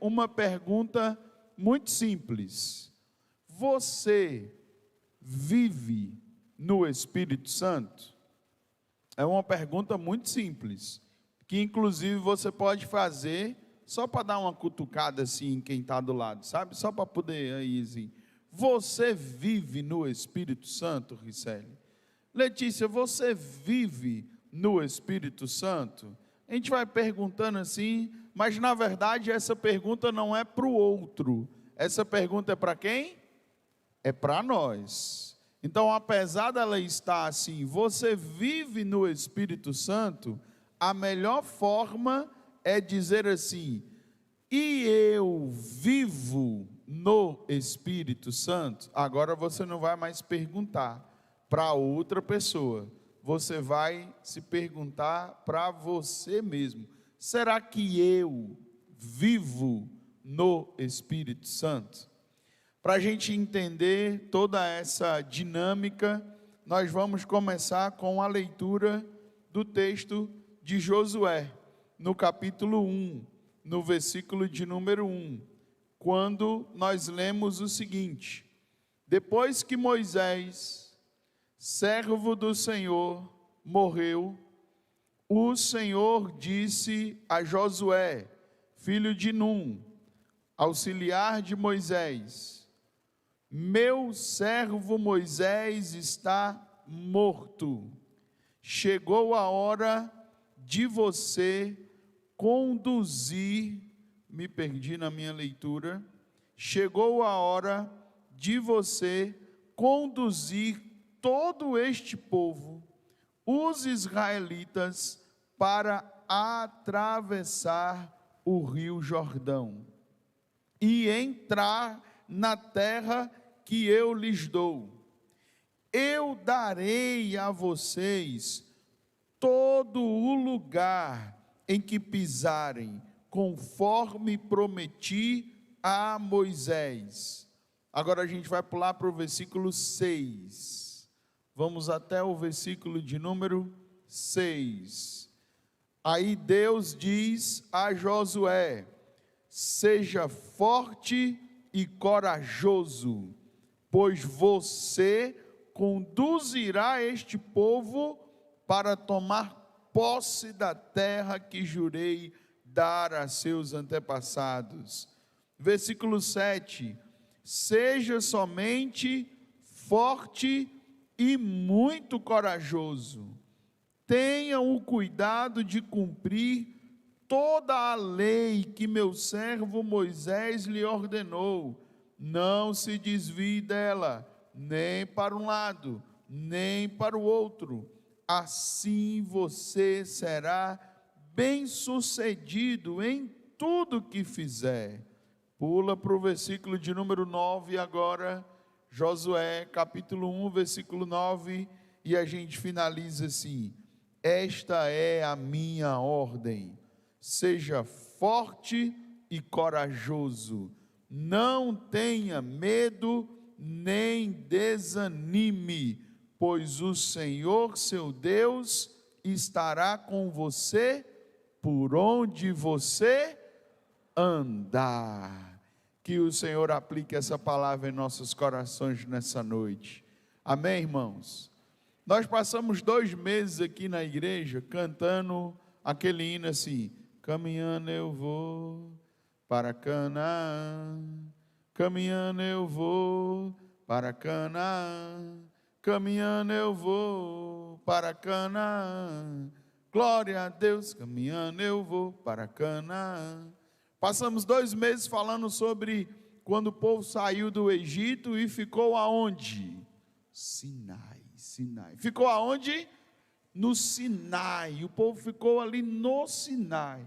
uma pergunta muito simples: você vive no Espírito Santo? É uma pergunta muito simples, que inclusive você pode fazer só para dar uma cutucada assim em quem está do lado, sabe? Só para poder aí assim. Você vive no Espírito Santo, Ricelli? Letícia, você vive no Espírito Santo? A gente vai perguntando assim, mas na verdade essa pergunta não é para o outro. Essa pergunta é para quem? É para nós. Então, apesar dela estar assim, você vive no Espírito Santo, a melhor forma é dizer assim: e eu vivo no Espírito Santo? Agora você não vai mais perguntar para outra pessoa, você vai se perguntar para você mesmo: será que eu vivo no Espírito Santo? Para a gente entender toda essa dinâmica, nós vamos começar com a leitura do texto de Josué, no capítulo 1, no versículo de número 1, quando nós lemos o seguinte: depois que Moisés, servo do Senhor, morreu, o Senhor disse a Josué, filho de Num, auxiliar de Moisés: meu servo Moisés está morto. Chegou a hora de você conduzir, me perdi na minha leitura, chegou a hora de você conduzir todo este povo, os israelitas, para atravessar o rio Jordão e entrar na terra que eu lhes dou. Eu darei a vocês todo o lugar em que pisarem, conforme prometi a Moisés. Agora a gente vai pular para o versículo 6. Vamos até o versículo de número 6. Aí Deus diz a Josué: seja forte e corajoso, pois você conduzirá este povo para tomar posse da terra que jurei dar a seus antepassados. Versículo 7, seja somente forte e muito corajoso, tenha o cuidado de cumprir toda a lei que meu servo Moisés lhe ordenou, não se desvie dela, nem para um lado, nem para o outro, assim você será bem-sucedido em tudo que fizer. Pula para o versículo de número 9 agora, Josué capítulo 1, versículo 9, e a gente finaliza assim: esta é a minha ordem, seja forte e corajoso, não tenha medo nem desanime, pois o Senhor seu Deus estará com você por onde você andar. Que o Senhor aplique essa palavra em nossos corações nessa noite. Amém, irmãos? Nós passamos 2 meses aqui na igreja cantando aquele hino assim: caminhando eu vou para Canaã, caminhando eu vou para Canaã, caminhando eu vou para Canaã, glória a Deus, caminhando eu vou para Canaã. Passamos 2 meses falando sobre quando o povo saiu do Egito e ficou aonde? Sinai. Ficou aonde? No Sinai. O povo ficou ali no Sinai,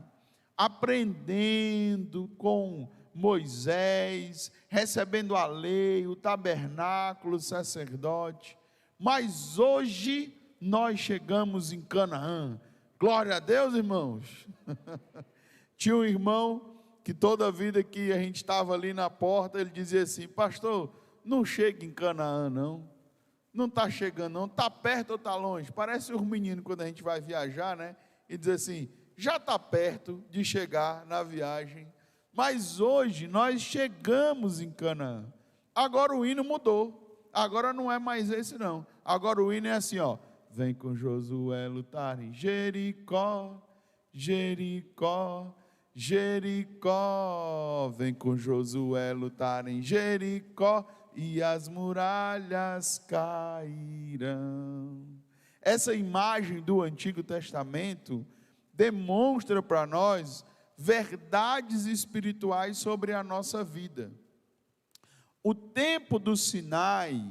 aprendendo com Moisés, recebendo a lei, o tabernáculo, o sacerdote. Mas hoje nós chegamos em Canaã. Glória a Deus, irmãos. Tinha um irmão que toda vida que a gente estava ali na porta, ele dizia assim: pastor, não chega em Canaã não está chegando não, está perto ou está longe? Parece os meninos quando a gente vai viajar, né? E diz assim: já está perto de chegar na viagem, Mas hoje nós chegamos em Canaã. Agora o hino mudou. Agora não é mais esse não. Agora o hino é assim, ó. Vem com Josué lutar em Jericó, Jericó, Jericó. Vem com Josué lutar em Jericó e as muralhas cairão. Essa imagem do Antigo Testamento demonstra para nós verdades espirituais sobre a nossa vida. O tempo do Sinai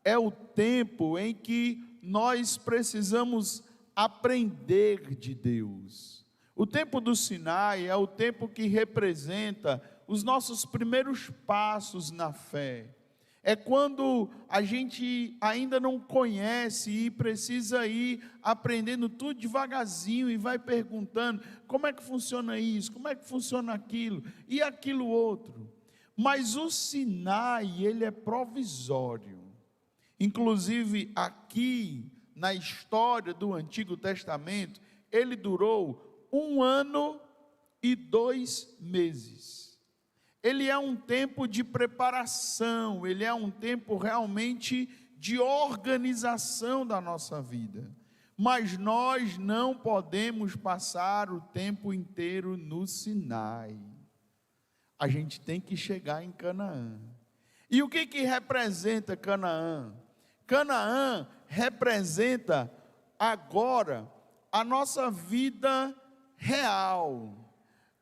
é o tempo em que nós precisamos aprender de Deus. O tempo do Sinai é o tempo que representa os nossos primeiros passos na fé. É quando a gente ainda não conhece e precisa ir aprendendo tudo devagarzinho e vai perguntando como é que funciona isso, como é que funciona aquilo e aquilo outro. Mas o Sinai, ele é provisório. Inclusive aqui na história do Antigo Testamento, ele durou 1 ano e 2 meses. Ele é um tempo de preparação, ele é um tempo realmente de organização da nossa vida. Mas nós não podemos passar o tempo inteiro no Sinai. A gente tem que chegar em Canaã. E o que representa Canaã? Canaã representa agora a nossa vida real.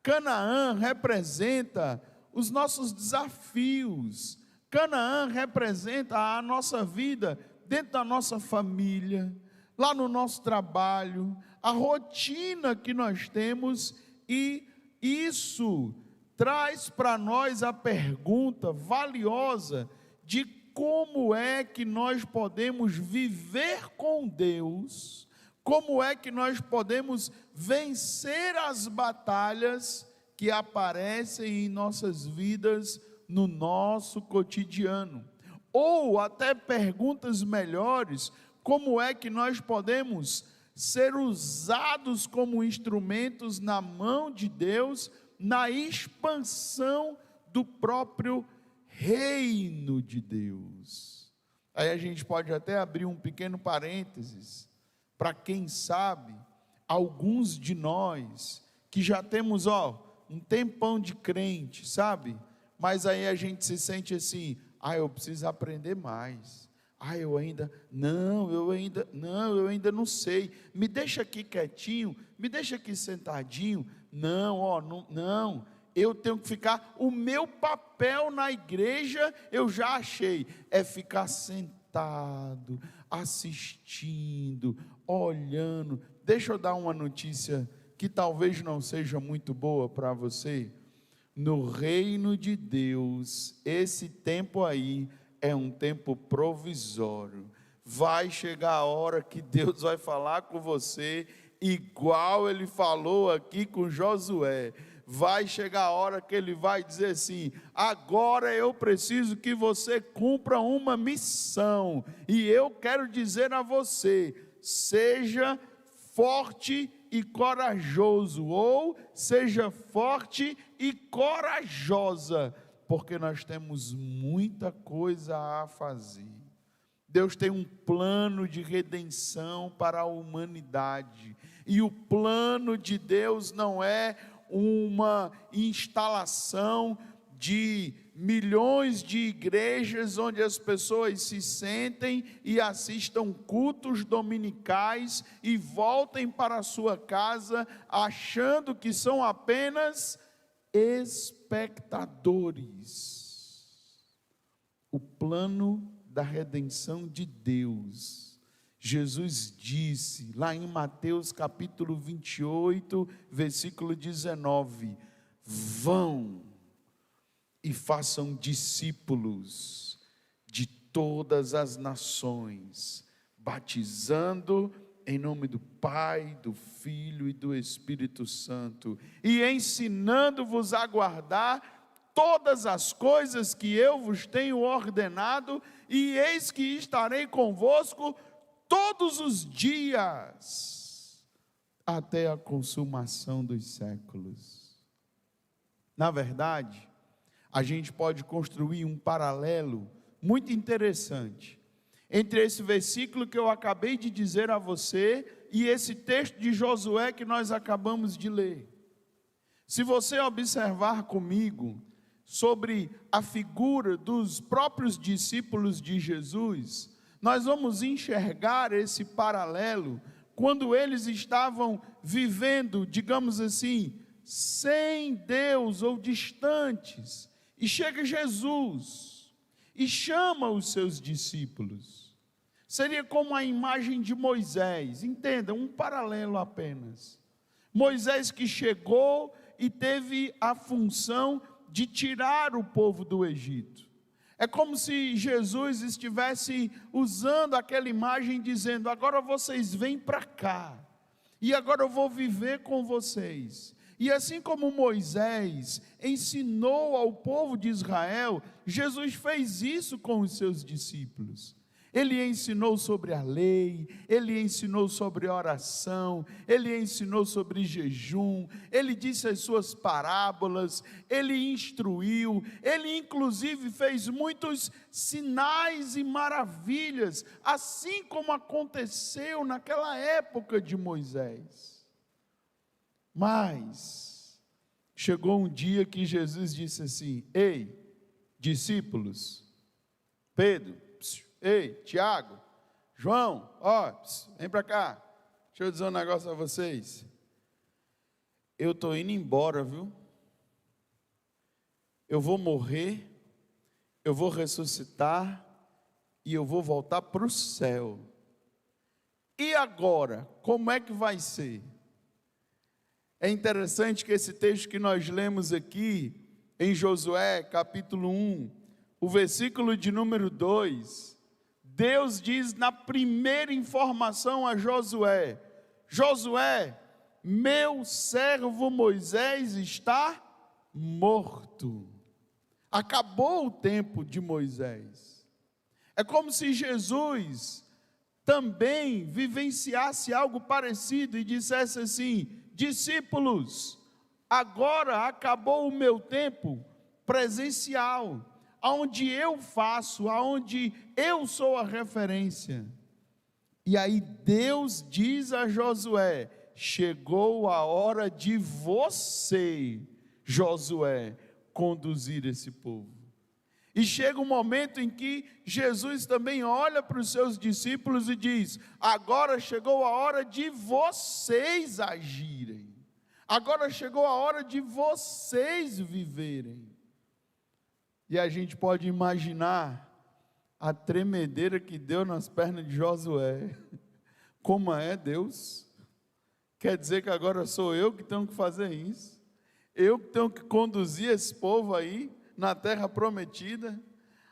Canaã representa os nossos desafios. Canaã representa a nossa vida dentro da nossa família, lá no nosso trabalho, a rotina que nós temos, e isso traz para nós a pergunta valiosa de como é que nós podemos viver com Deus, como é que nós podemos vencer as batalhas que aparecem em nossas vidas, no nosso cotidiano. Ou até perguntas melhores, como é que nós podemos ser usados como instrumentos na mão de Deus, na expansão do próprio reino de Deus. Aí a gente pode até abrir um pequeno parênteses, para quem sabe, alguns de nós, que já temos, um tempão de crente, sabe? Mas aí a gente se sente assim, eu preciso aprender mais. Eu ainda não sei. Me deixa aqui quietinho, me deixa aqui sentadinho. Não. Eu tenho que ficar, o meu papel na igreja, eu já achei, é ficar sentado, assistindo, olhando. Deixa eu dar uma notícia que talvez não seja muito boa para você. No reino de Deus, esse tempo aí é um tempo provisório. Vai chegar a hora que Deus vai falar com você, igual ele falou aqui com Josué. Vai chegar a hora que ele vai dizer assim: agora eu preciso que você cumpra uma missão, e eu quero dizer a você, seja forte e corajoso, ou seja forte e corajosa, porque nós temos muita coisa a fazer. Deus tem um plano de redenção para a humanidade, e o plano de Deus não é uma instalação de milhões de igrejas onde as pessoas se sentem e assistam cultos dominicais e voltem para a sua casa achando que são apenas espectadores. O plano da redenção de Deus, Jesus disse lá em Mateus capítulo 28, versículo 19: vão e façam discípulos de todas as nações, batizando em nome do Pai, do Filho e do Espírito Santo, e ensinando-vos a guardar todas as coisas que eu vos tenho ordenado, e eis que estarei convosco todos os dias, até a consumação dos séculos. Na verdade, a gente pode construir um paralelo muito interessante entre esse versículo que eu acabei de dizer a você e esse texto de Josué que nós acabamos de ler. Se você observar comigo sobre a figura dos próprios discípulos de Jesus, nós vamos enxergar esse paralelo quando eles estavam vivendo, digamos assim, sem Deus ou distantes, e chega Jesus e chama os seus discípulos. Seria como a imagem de Moisés, entenda, um paralelo apenas. Moisés que chegou e teve a função de tirar o povo do Egito. É como se Jesus estivesse usando aquela imagem, dizendo: agora vocês vêm para cá, e agora eu vou viver com vocês. E assim como Moisés ensinou ao povo de Israel, Jesus fez isso com os seus discípulos. Ele ensinou sobre a lei, ele ensinou sobre oração, ele ensinou sobre jejum, ele disse as suas parábolas, ele instruiu, ele inclusive fez muitos sinais e maravilhas, assim como aconteceu naquela época de Moisés. Mas chegou um dia que Jesus disse assim: ei, discípulos, Pedro, ei, Tiago, João, vem para cá, deixa eu dizer um negócio a vocês. Eu estou indo embora, viu? Eu vou morrer, eu vou ressuscitar e eu vou voltar para o céu. E agora, como é que vai ser? É interessante que esse texto que nós lemos aqui, em Josué, capítulo 1, o versículo de número 2, Deus diz na primeira informação a Josué: Josué, meu servo Moisés está morto. Acabou o tempo de Moisés. É como se Jesus também vivenciasse algo parecido e dissesse assim: discípulos, agora acabou o meu tempo presencial, aonde eu faço, aonde eu sou a referência. E aí Deus diz a Josué: chegou a hora de você, Josué, conduzir esse povo. E chega um momento em que Jesus também olha para os seus discípulos e diz: agora chegou a hora de vocês agirem, agora chegou a hora de vocês viverem. E a gente pode imaginar a tremedeira que deu nas pernas de Josué. Como é Deus? Quer dizer que agora sou eu que tenho que fazer isso? Eu que tenho que conduzir esse povo aí na terra prometida?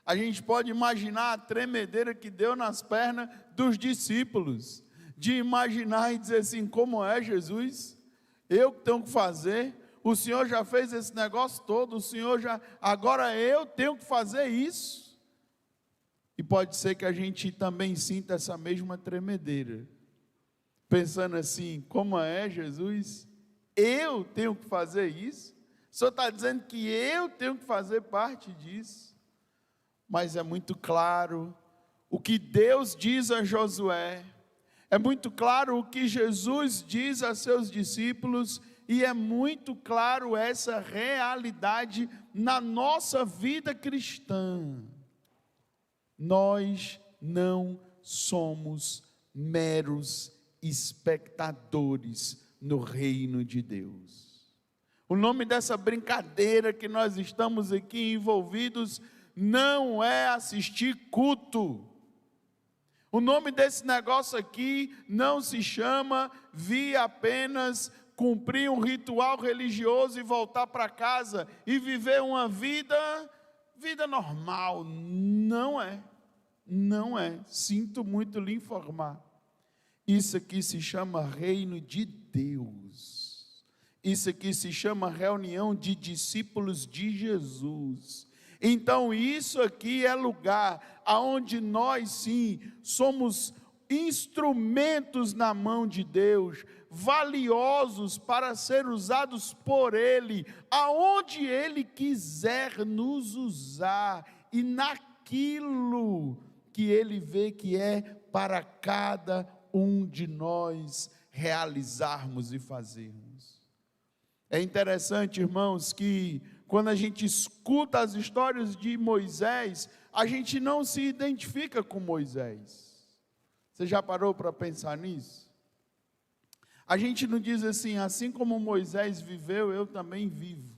A gente pode imaginar a tremedeira que deu nas pernas dos discípulos, de imaginar e dizer assim: como é, Jesus? Eu que tenho que fazer? O Senhor já fez esse negócio todo, agora eu tenho que fazer isso? E pode ser que a gente também sinta essa mesma tremedeira, pensando assim: como é, Jesus? Eu tenho que fazer isso? O Senhor está dizendo que eu tenho que fazer parte disso? Mas é muito claro o que Deus diz a Josué, é muito claro o que Jesus diz a seus discípulos, e é muito claro essa realidade na nossa vida cristã. Nós não somos meros espectadores no reino de Deus. O nome dessa brincadeira que nós estamos aqui envolvidos não é assistir culto. O nome desse negócio aqui não se chama vir apenas cumprir um ritual religioso e voltar para casa e viver uma vida normal. Não é. Sinto muito lhe informar. Isso aqui se chama reino de Deus. Isso aqui se chama reunião de discípulos de Jesus. Então isso aqui é lugar aonde nós sim somos instrumentos na mão de Deus, valiosos para ser usados por Ele, aonde Ele quiser nos usar, e naquilo que Ele vê que é para cada um de nós realizarmos e fazermos. É interessante, irmãos, que quando a gente escuta as histórias de Moisés, a gente não se identifica com Moisés. Você já parou para pensar nisso? A gente não diz assim como Moisés viveu, eu também vivo.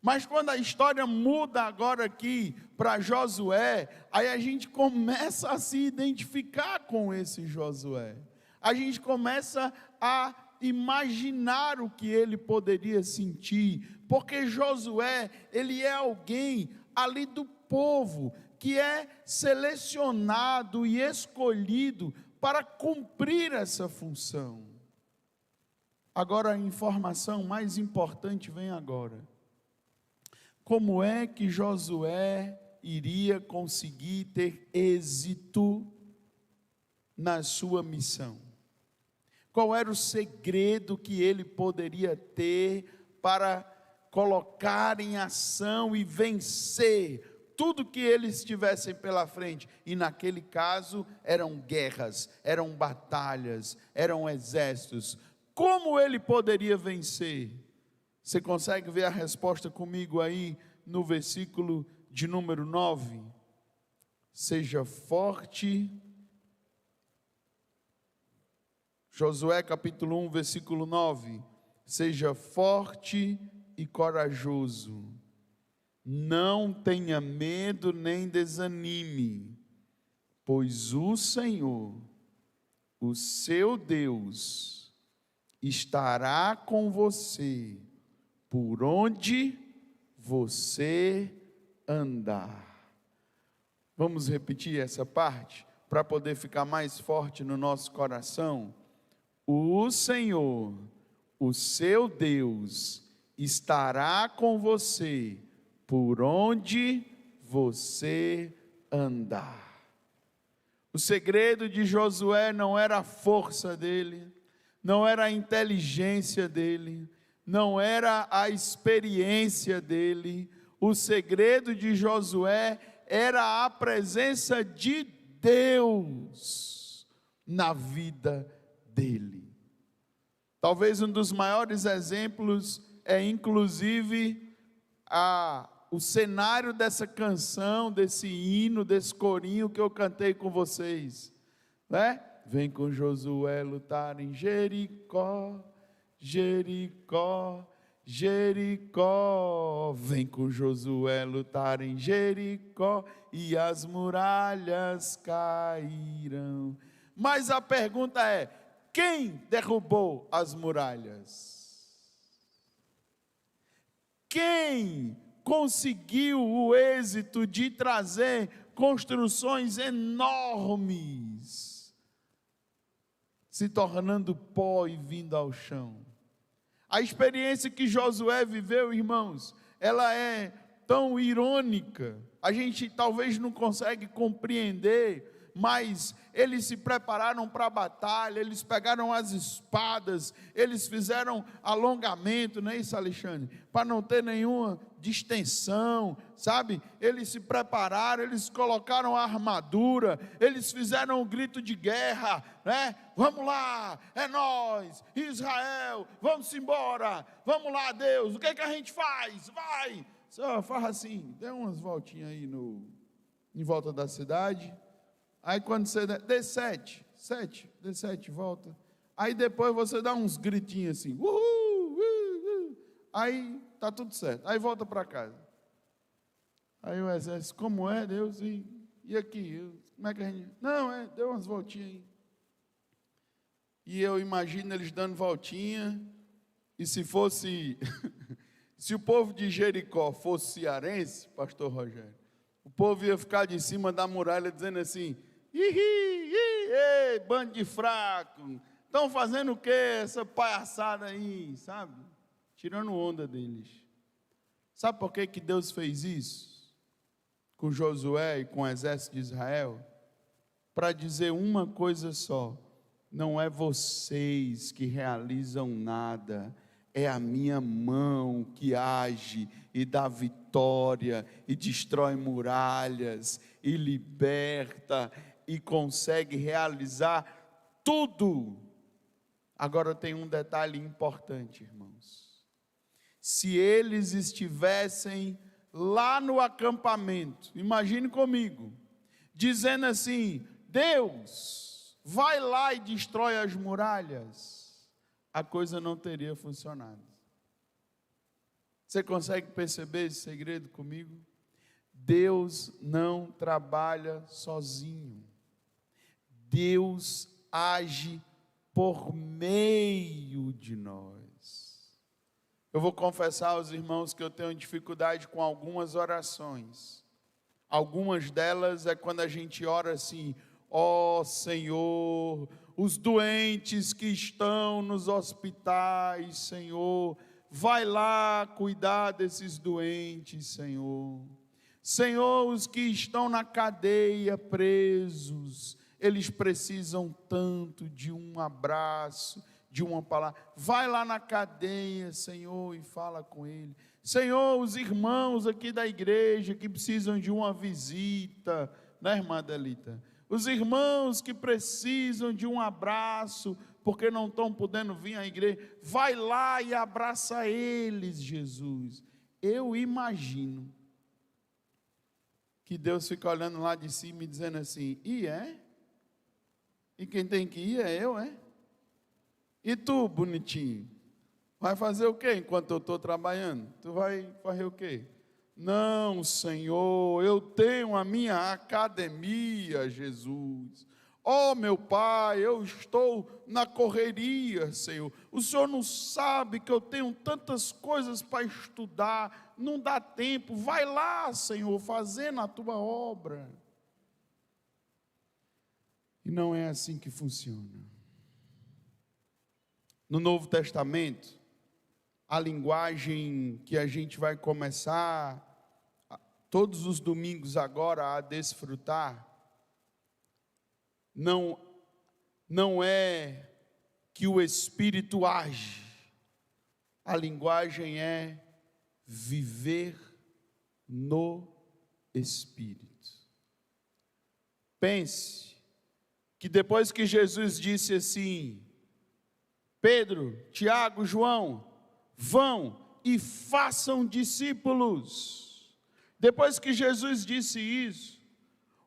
Mas quando a história muda agora aqui para Josué, aí a gente começa a se identificar com esse Josué. A gente começa a imaginar o que ele poderia sentir, porque Josué, ele é alguém ali do povo, que é selecionado e escolhido para cumprir essa função. Agora a informação mais importante vem agora. Como é que Josué iria conseguir ter êxito na sua missão? Qual era o segredo que ele poderia ter para colocar em ação e vencer tudo que eles tivessem pela frente? E naquele caso eram guerras, eram batalhas, eram exércitos. Como ele poderia vencer? Você consegue ver a resposta comigo aí no versículo de número 9? Seja forte. Josué capítulo 1, versículo 9. Seja forte e corajoso. Não tenha medo nem desanime, pois o Senhor, o seu Deus, estará com você por onde você andar. Vamos repetir essa parte para poder ficar mais forte no nosso coração. O Senhor, o seu Deus, estará com você por onde você andar. O segredo de Josué não era a força dele, não era a inteligência dele, não era a experiência dele. O segredo de Josué era a presença de Deus na vida dele. Talvez um dos maiores exemplos é inclusive o cenário dessa canção, desse hino, desse corinho que eu cantei com vocês, né? Vem com Josué lutar em Jericó, Jericó, Jericó. Vem com Josué lutar em Jericó e as muralhas cairão. Mas a pergunta é: quem derrubou as muralhas? Quem conseguiu o êxito de trazer construções enormes, se tornando pó e vindo ao chão? A experiência que Josué viveu, irmãos, ela é tão irônica, a gente talvez não consegue compreender, mas eles se prepararam para a batalha, eles pegaram as espadas, eles fizeram alongamento, não é isso, Alexandre? Para não ter nenhuma distensão, sabe? Eles se prepararam, eles colocaram a armadura, eles fizeram um grito de guerra, né? Vamos lá, é nós, Israel, vamos embora, vamos lá, Deus, o que é que a gente faz? Vai! Só faz assim, dê umas voltinhas aí em volta da cidade. Aí quando você dê 7, volta. Aí depois você dá uns gritinhos assim, aí está tudo certo. Aí volta para casa. Aí o exército, como é, Deus? E aqui? Como é que a gente... Não, deu umas voltinhas aí. E eu imagino eles dando voltinha, e se fosse... se o povo de Jericó fosse cearense, pastor Rogério, o povo ia ficar de cima da muralha dizendo assim: ei, bando de fraco, estão fazendo o que, essa palhaçada aí, sabe? Tirando onda deles. Sabe por que Deus fez isso com Josué e com o exército de Israel? Para dizer uma coisa só: não é vocês que realizam nada, é a minha mão que age e dá vitória, e destrói muralhas, e liberta, e consegue realizar tudo. Agora tem um detalhe importante, irmãos. Se eles estivessem lá no acampamento, imagine comigo, dizendo assim: Deus, vai lá e destrói as muralhas, a coisa não teria funcionado. Você consegue perceber esse segredo comigo? Deus não trabalha sozinho. Deus age por meio de nós. Eu vou confessar aos irmãos que eu tenho dificuldade com algumas orações. Algumas delas é quando a gente ora assim: ó Senhor, os doentes que estão nos hospitais, Senhor, vai lá cuidar desses doentes, Senhor. Senhor, os que estão na cadeia presos, eles precisam tanto de um abraço, de uma palavra. Vai lá na cadeia, Senhor, e fala com ele. Senhor, os irmãos aqui da igreja que precisam de uma visita, né, irmã Adelita? Os irmãos que precisam de um abraço, porque não estão podendo vir à igreja, vai lá e abraça eles, Jesus. Eu imagino que Deus fica olhando lá de cima e dizendo assim: e é? E quem tem que ir é eu, é? E tu, bonitinho, vai fazer o quê enquanto eu estou trabalhando? Tu vai fazer o quê? Não, Senhor, eu tenho a minha academia, Jesus. Oh, meu Pai, eu estou na correria, Senhor. O Senhor não sabe que eu tenho tantas coisas para estudar, não dá tempo. Vai lá, Senhor, fazendo a tua obra. E não é assim que funciona. No Novo Testamento, a linguagem que a gente vai começar todos os domingos agora a desfrutar, não é que o Espírito age, a linguagem é viver no Espírito. Pense que depois que Jesus disse assim: Pedro, Tiago, João, vão e façam discípulos. Depois que Jesus disse isso,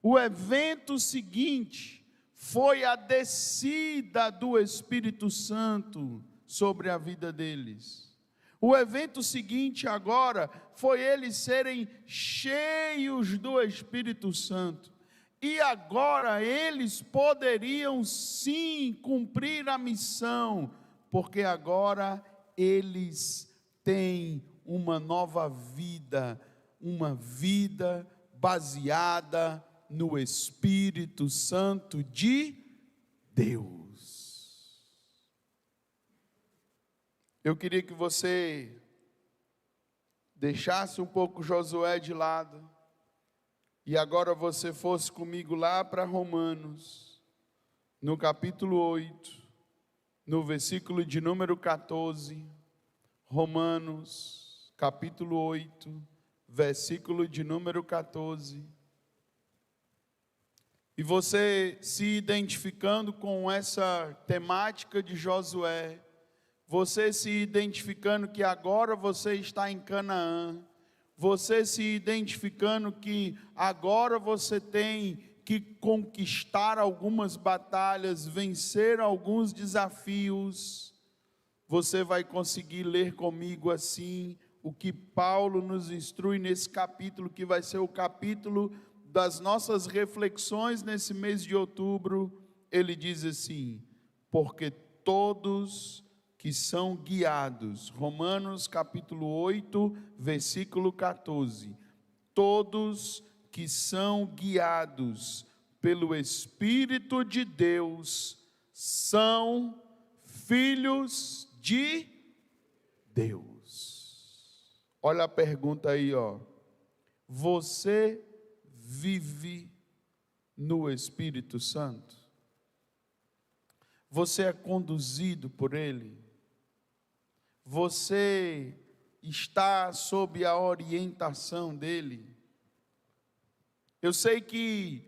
o evento seguinte foi a descida do Espírito Santo sobre a vida deles. O evento seguinte agora foi eles serem cheios do Espírito Santo. E agora eles poderiam sim cumprir a missão, porque agora eles têm uma nova vida, uma vida baseada no Espírito Santo de Deus. Eu queria que você deixasse um pouco Josué de lado e agora você fosse comigo lá para Romanos, no capítulo 8, no versículo de número 14, Romanos, capítulo 8, versículo de número 14. E você se identificando com essa temática de Josué, você se identificando que agora você está em Canaã, você se identificando que agora você tem que conquistar algumas batalhas, vencer alguns desafios, você vai conseguir ler comigo assim o que Paulo nos instrui nesse capítulo, que vai ser o capítulo das nossas reflexões nesse mês de outubro. Ele diz assim: porque todos que são guiados, Romanos capítulo 8, versículo 14, todos que são guiados pelo Espírito de Deus, são filhos de Deus. Olha a pergunta aí, ó. Você vive no Espírito Santo? Você é conduzido por Ele? Você está sob a orientação dEle? Eu sei que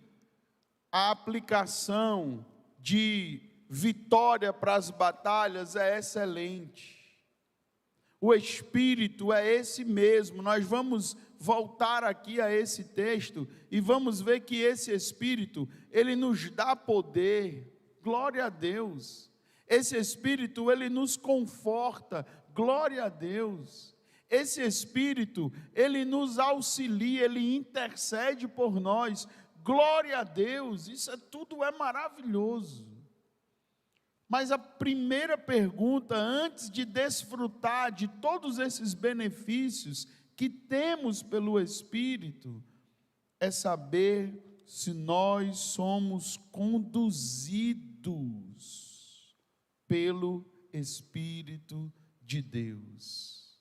a aplicação de vitória para as batalhas é excelente. O Espírito é esse mesmo. Nós vamos voltar aqui a esse texto e vamos ver que esse Espírito, ele nos dá poder. Glória a Deus. Esse Espírito, ele nos conforta. Glória a Deus. Esse Espírito, ele nos auxilia, ele intercede por nós. Glória a Deus. Isso tudo é maravilhoso. Mas a primeira pergunta, antes de desfrutar de todos esses benefícios que temos pelo Espírito, é saber se nós somos conduzidos pelo Espírito de Deus.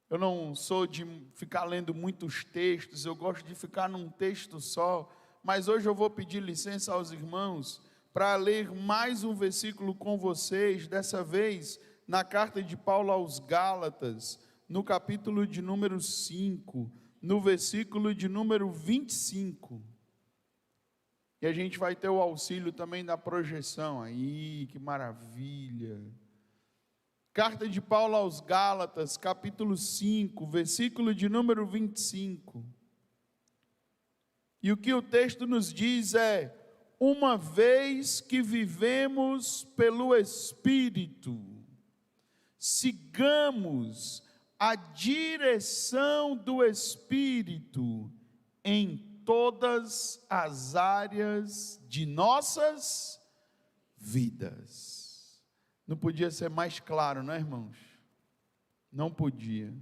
Eu não sou de ficar lendo muitos textos, eu gosto de ficar num texto só, mas hoje eu vou pedir licença aos irmãos para ler mais um versículo com vocês, dessa vez na carta de Paulo aos Gálatas, no capítulo de número 5, no versículo de número 25. E a gente vai ter o auxílio também da projeção. Aí, que maravilha! Carta de Paulo aos Gálatas, capítulo 5, versículo de número 25. E o que o texto nos diz é: uma vez que vivemos pelo Espírito, sigamos a direção do Espírito em todas as áreas de nossas vidas. Não podia ser mais claro, não é, irmãos? Não podia.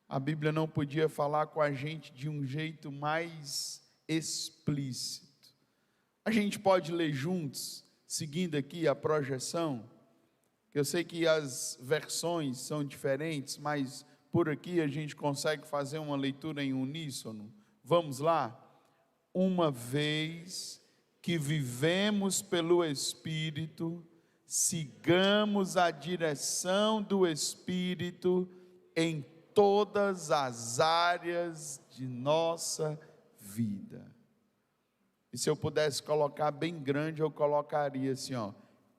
A Bíblia não podia falar com a gente de um jeito mais explícito. A gente pode ler juntos, seguindo aqui a projeção, que eu sei que as versões são diferentes, mas por aqui a gente consegue fazer uma leitura em uníssono. Vamos lá? Uma vez que vivemos pelo Espírito, sigamos a direção do Espírito em todas as áreas de nossa vida. E se eu pudesse colocar bem grande, eu colocaria assim, ó,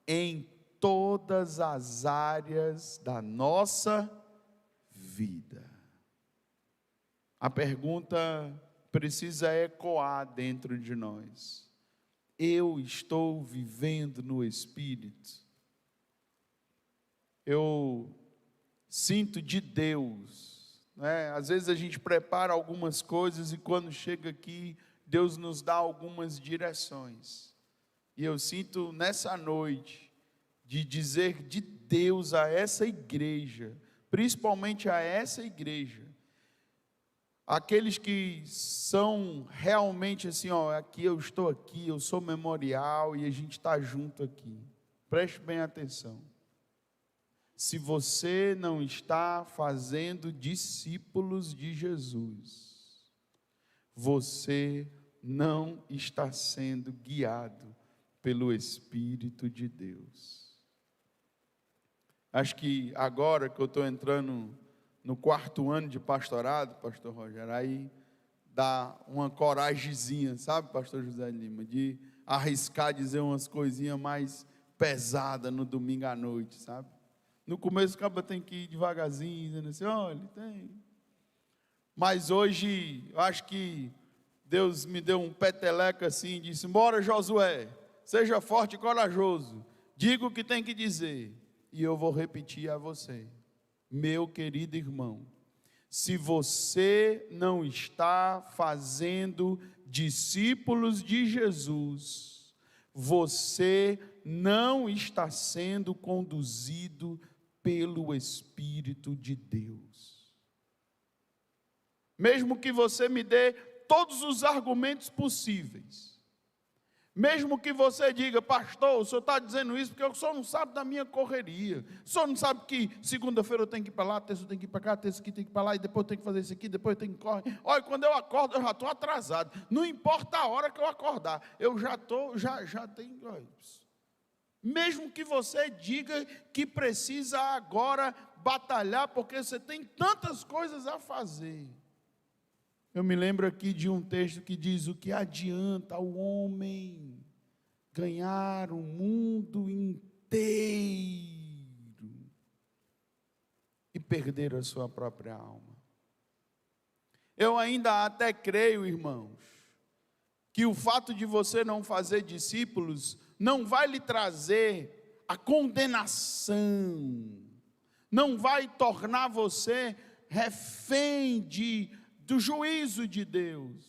em todas as áreas da nossa vida. A pergunta precisa ecoar dentro de nós. Eu estou vivendo no Espírito? Eu sinto de Deus, né? Às vezes a gente prepara algumas coisas e quando chega aqui, Deus nos dá algumas direções. E eu sinto nessa noite de dizer de Deus a essa igreja, principalmente a essa igreja, aqueles que são realmente assim, ó, aqui eu estou aqui, eu sou memorial e a gente está junto aqui. Preste bem atenção. Se você não está fazendo discípulos de Jesus, você não está sendo guiado pelo Espírito de Deus. Acho que agora que eu estou entrando no 4º ano de pastorado, pastor Rogério, aí dá uma coragemzinha, sabe, pastor José Lima, de arriscar dizer umas coisinhas mais pesadas no domingo à noite, sabe? No começo o cara tem que ir devagarzinho, dizendo assim, olha, tem. Mas hoje, eu acho que Deus me deu um peteleco assim, e disse, bora Josué, seja forte e corajoso, diga o que tem que dizer, e eu vou repetir a você. Meu querido irmão, se você não está fazendo discípulos de Jesus, você não está sendo conduzido pelo Espírito de Deus. Mesmo que você me dê todos os argumentos possíveis, mesmo que você diga, pastor, o senhor está dizendo isso porque o senhor não sabe da minha correria, o senhor não sabe que segunda-feira eu tenho que ir para lá, terça eu tenho que ir para cá, terça aqui tem que ir para lá, e depois eu tenho que fazer isso aqui, depois eu tenho que correr. Olha, quando eu acordo eu já estou atrasado, não importa a hora que eu acordar, eu já estou, já tenho, Mesmo que você diga que precisa agora batalhar, porque você tem tantas coisas a fazer. Eu me lembro aqui de um texto que diz: o que adianta ao homem ganhar o mundo inteiro e perder a sua própria alma? Eu ainda até creio, irmãos, que o fato de você não fazer discípulos não vai lhe trazer a condenação, não vai tornar você refém do juízo de Deus.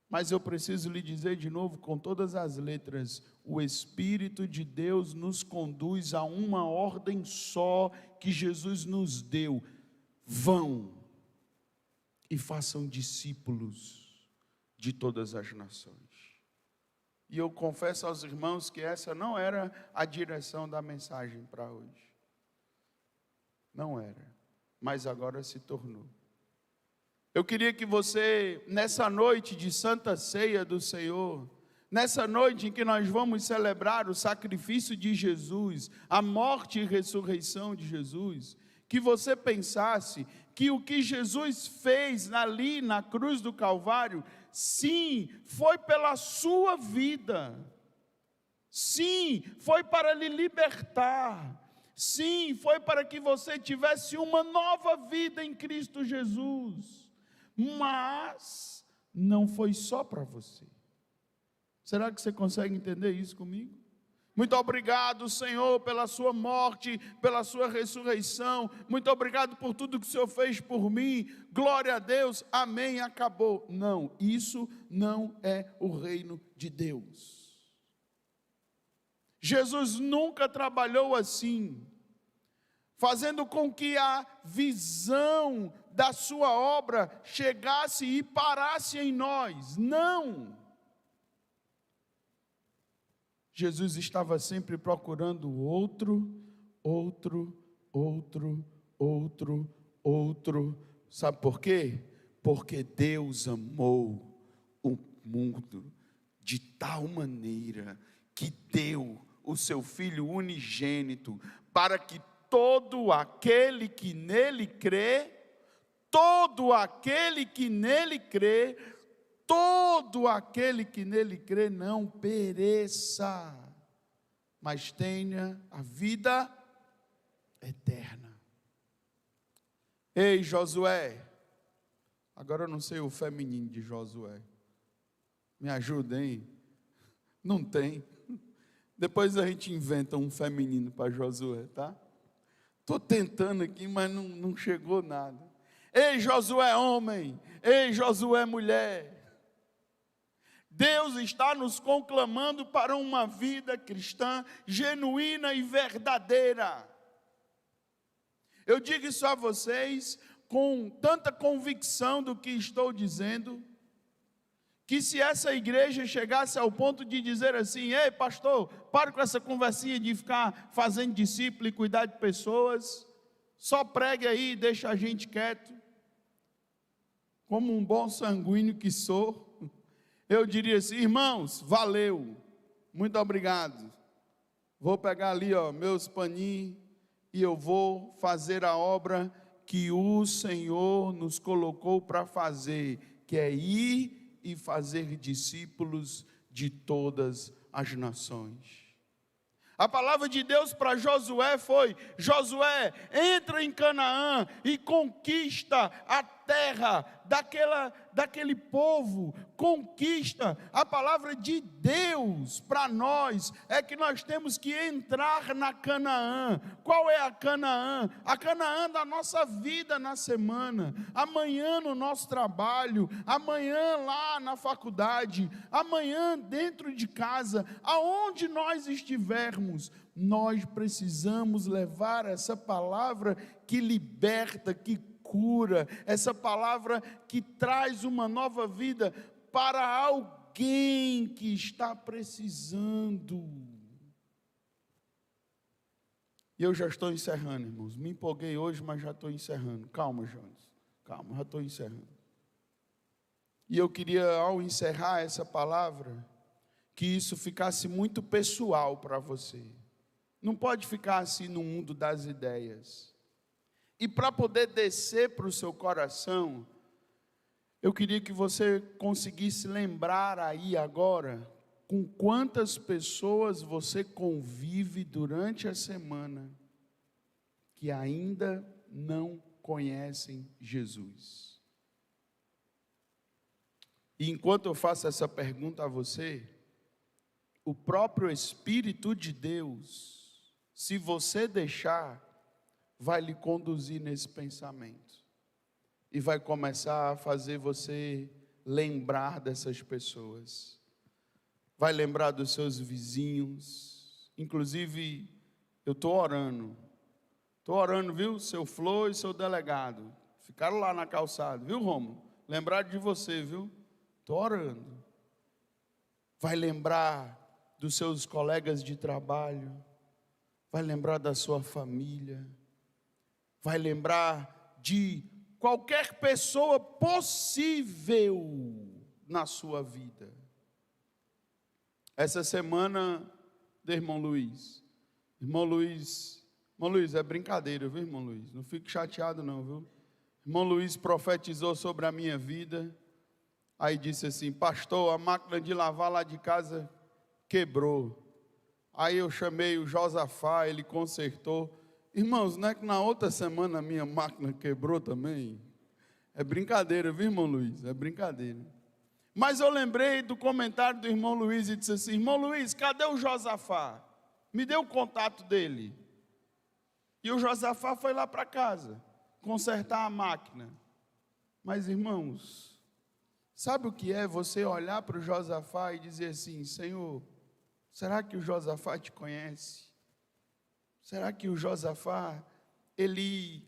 Mas eu preciso lhe dizer de novo, com todas as letras, o Espírito de Deus nos conduz a uma ordem só que Jesus nos deu: vão e façam discípulos de todas as nações. E eu confesso aos irmãos que essa não era a direção da mensagem para hoje. Não era, mas agora se tornou. Eu queria que você, nessa noite de Santa Ceia do Senhor, nessa noite em que nós vamos celebrar o sacrifício de Jesus, a morte e ressurreição de Jesus, que você pensasse que o que Jesus fez ali na cruz do Calvário, sim, foi pela sua vida, sim, foi para lhe libertar, sim, foi para que você tivesse uma nova vida em Cristo Jesus, mas não foi só para você. Será que você consegue entender isso comigo? Muito obrigado, Senhor, pela sua morte, pela sua ressurreição. Muito obrigado por tudo que o Senhor fez por mim. Glória a Deus, amém, acabou. Não, isso não é o reino de Deus. Jesus nunca trabalhou assim, fazendo com que a visão da sua obra chegasse e parasse em nós. Não. Jesus estava sempre procurando outro. Sabe por quê? Porque Deus amou o mundo de tal maneira que deu o seu Filho unigênito, para que todo aquele que nele crê, não pereça, mas tenha a vida eterna. Ei, Josué, agora eu não sei o feminino de Josué, me ajuda, hein? Não tem. Depois a gente inventa um feminino para Josué, tá? Estou tentando aqui, mas não chegou nada. Ei, Josué homem, ei, Josué mulher, Deus está nos conclamando para uma vida cristã genuína e verdadeira. Eu digo isso a vocês com tanta convicção do que estou dizendo, que se essa igreja chegasse ao ponto de dizer assim: ei, pastor, para com essa conversinha de ficar fazendo discípulo e cuidar de pessoas, só pregue aí e deixa a gente quieto. Como um bom sanguíneo que sou, eu diria assim: irmãos, valeu, muito obrigado, vou pegar ali meus paninhos e eu vou fazer a obra que o Senhor nos colocou para fazer, que é ir e fazer discípulos de todas as nações. A palavra de Deus para Josué foi: Josué, entra em Canaã e conquista a terra daquele povo, conquista. A palavra de Deus para nós é que nós temos que entrar na Canaã. Qual é a Canaã? A Canaã da nossa vida na semana, amanhã no nosso trabalho, amanhã lá na faculdade, amanhã dentro de casa, aonde nós estivermos, nós precisamos levar essa palavra que liberta, que cura, essa palavra que traz uma nova vida para alguém que está precisando. E eu já estou encerrando, irmãos. Me empolguei hoje, mas já estou encerrando. Calma, Jones. Calma, já estou encerrando. E eu queria, ao encerrar essa palavra, que isso ficasse muito pessoal para você. Não pode ficar assim no mundo das ideias. E para poder descer para o seu coração, eu queria que você conseguisse lembrar aí agora com quantas pessoas você convive durante a semana que ainda não conhecem Jesus. E enquanto eu faço essa pergunta a você, o próprio Espírito de Deus, se você deixar, vai lhe conduzir nesse pensamento. E vai começar a fazer você lembrar dessas pessoas. Vai lembrar dos seus vizinhos. Inclusive, eu estou orando. Estou orando, viu? Seu Flor e seu delegado. Ficaram lá na calçada, viu, Rômulo? Lembraram de você, viu? Estou orando. Vai lembrar dos seus colegas de trabalho. Vai lembrar da sua família. Vai lembrar de qualquer pessoa possível na sua vida. Essa semana do irmão Luiz, é brincadeira, viu, irmão Luiz? Não fique chateado não, viu? Irmão Luiz profetizou sobre a minha vida, aí disse assim: pastor, a máquina de lavar lá de casa quebrou. Aí eu chamei o Josafá, ele consertou. Irmãos, não é que na outra semana a minha máquina quebrou também? É brincadeira, viu, irmão Luiz? É brincadeira. Mas eu lembrei do comentário do irmão Luiz e disse assim: irmão Luiz, cadê o Josafá? Me dê o contato dele. E o Josafá foi lá para casa consertar a máquina. Mas, irmãos, sabe o que é você olhar para o Josafá e dizer assim: Senhor, será que o Josafá te conhece? Será que o Josafá, ele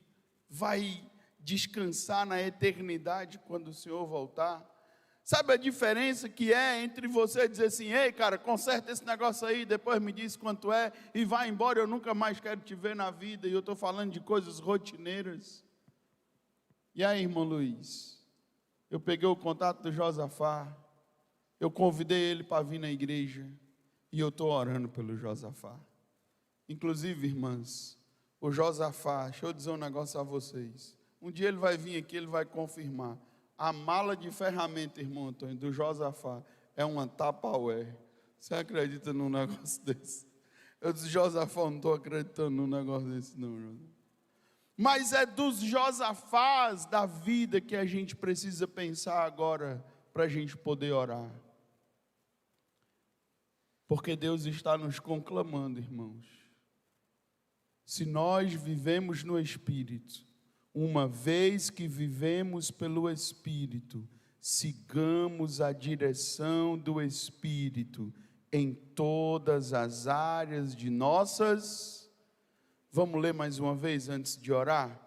vai descansar na eternidade quando o Senhor voltar? Sabe a diferença que é entre você dizer assim: ei, cara, conserta esse negócio aí, depois me diz quanto é e vai embora, eu nunca mais quero te ver na vida, e eu estou falando de coisas rotineiras. E aí, irmão Luiz, eu peguei o contato do Josafá, eu convidei ele para vir na igreja, e eu estou orando pelo Josafá. Inclusive, irmãs, o Josafá, deixa eu dizer um negócio a vocês. Um dia ele vai vir aqui, ele vai confirmar. A mala de ferramenta, irmão Antônio, do Josafá, é uma Tupperware. Você acredita num negócio desse? Eu disse: Josafá, eu não estou acreditando num negócio desse não. Mas é dos Josafás da vida que a gente precisa pensar agora, para a gente poder orar. Porque Deus está nos conclamando, irmãos. Se nós vivemos no Espírito, uma vez que vivemos pelo Espírito, sigamos a direção do Espírito em todas as áreas de nossas. Vamos ler mais uma vez antes de orar?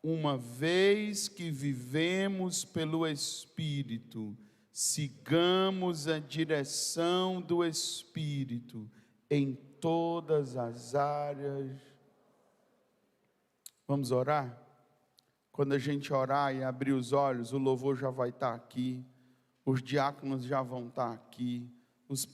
Uma vez que vivemos pelo Espírito, sigamos a direção do Espírito em todas as áreas. Vamos orar? Quando a gente orar e abrir os olhos, o louvor já vai estar aqui, os diáconos já vão estar aqui, os